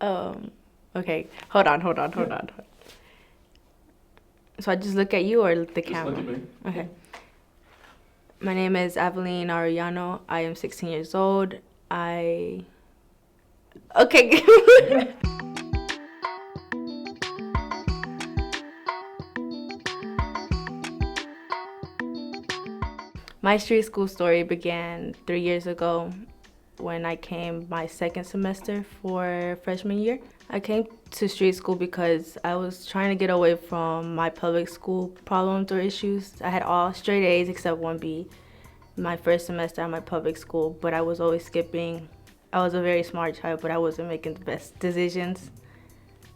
Okay. Hold on. So I just look at you or the Just look camera? at me. Okay. My name is Avilene Arellano. I am 16 years old. Okay. My street school story began 3 years ago when I came my second semester for freshman year. I came to street school because I was trying to get away from my public school problems or issues. I had all straight A's except one B my first semester at my public school, but I was always skipping. I was a very smart child, but I wasn't making the best decisions.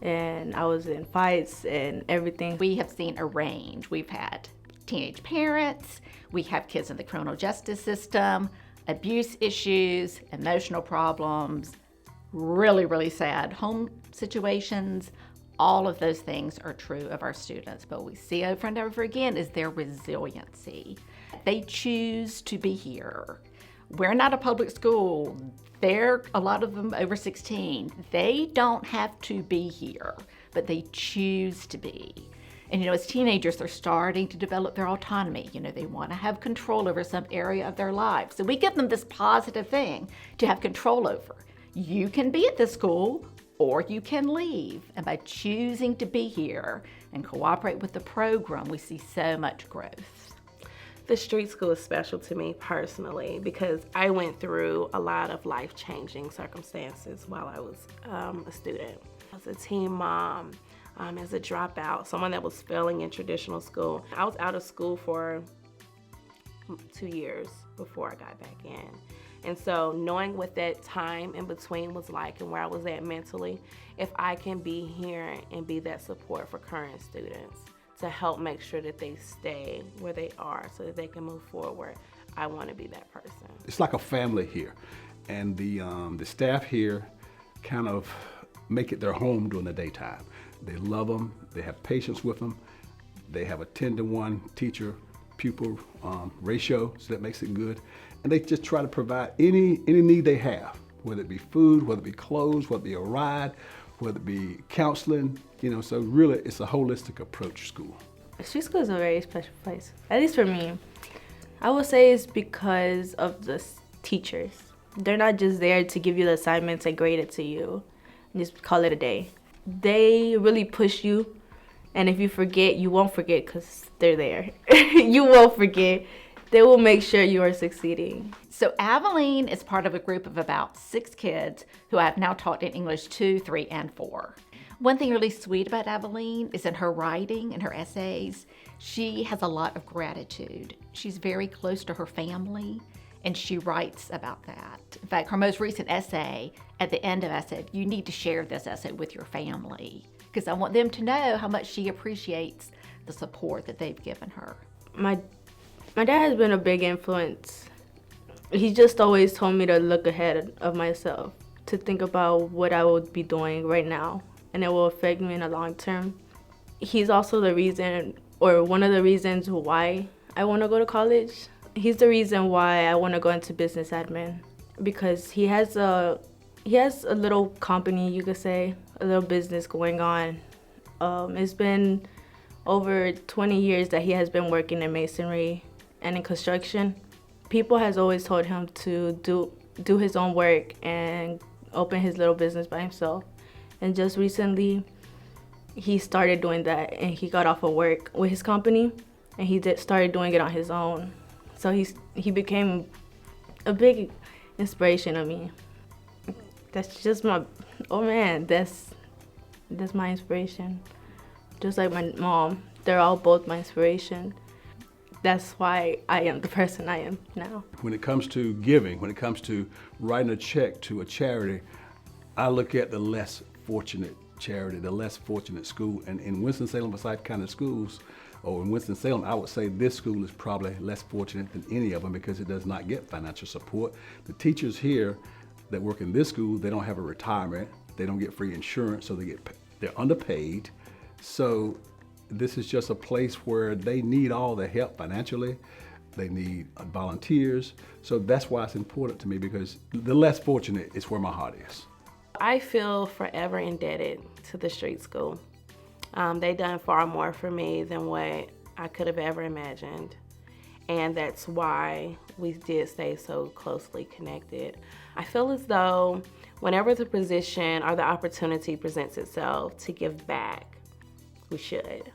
And I was in fights and everything. We have seen a range. We've had teenage parents, we have kids in the criminal justice system, abuse issues, emotional problems, really sad home situations. All of those things are true of our students, but what we see over and over again is their resiliency. They choose to be here. We're not a public school. They're, a lot of them over 16. They don't have to be here, but they choose to be. And as teenagers, they're starting to develop their autonomy. They want to have control over some area of their life. So we give them this positive thing to have control over. You can be at this school, or you can leave. And by choosing to be here and cooperate with the program, we see so much growth. The street school is special to me personally because I went through a lot of life-changing circumstances while I was a student. As a teen mom, as a dropout, someone that was failing in traditional school. I was out of school for 2 years before I got back in. And so knowing what that time in between was like and where I was at mentally, if I can be here and be that support for current students to help make sure that they stay where they are so that they can move forward, I want to be that person. It's like a family here, and the staff here kind of make it their home during the daytime. They love them, they have patience with them, they have a 10-to-1 teacher-pupil ratio, so that makes it good. And they just try to provide any need they have, whether it be food, whether it be clothes, whether it be a ride, whether it be counseling, so really it's a holistic approach school. Street school is a very special place, at least for me. I would say it's because of the teachers. They're not just there to give you the assignments and grade it to you and just call it a day. They really push you, and if you forget, you won't forget because they're there. You won't forget. They will make sure you are succeeding. So Abilene is part of a group of about 6 kids who I have now taught in English 2, 3, and 4. One thing really sweet about Abilene is in her writing and her essays, she has a lot of gratitude. She's very close to her family, and she writes about that. In fact, her most recent essay, at the end of it, I said, you need to share this essay with your family because I want them to know how much she appreciates the support that they've given her. My dad has been a big influence. He just always told me to look ahead of myself, to think about what I would be doing right now, and it will affect me in the long term. He's also the reason, or one of the reasons why I want to go to college. He's the reason why I want to go into business admin, because he has a little company, you could say, a little business going on. It's been over 20 years that he has been working in masonry and in construction. People has always told him to do his own work and open his little business by himself. And just recently, he started doing that, and he got off of work with his company, and he started doing it on his own. So he became a big inspiration of me. That's just that's my inspiration. Just like my mom, they're all both my inspiration. That's why I am the person I am now. When it comes to giving, when it comes to writing a check to a charity, I look at the less fortunate charity, the less fortunate school. And in Winston-Salem, beside kind of schools, or in Winston-Salem, I would say this school is probably less fortunate than any of them because it does not get financial support. The teachers here that work in this school, they don't have a retirement, they don't get free insurance, so they're underpaid. So this is just a place where they need all the help financially. They need volunteers. So that's why it's important to me, because the less fortunate is where my heart is. I feel forever indebted to the street school. They done far more for me than what I could have ever imagined. And that's why we did stay so closely connected. I feel as though whenever the position or the opportunity presents itself to give back, we should,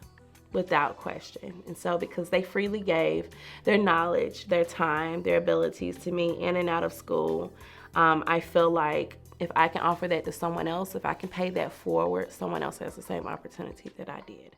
without question. And so because they freely gave their knowledge, their time, their abilities to me in and out of school, I feel like if I can offer that to someone else, if I can pay that forward, someone else has the same opportunity that I did.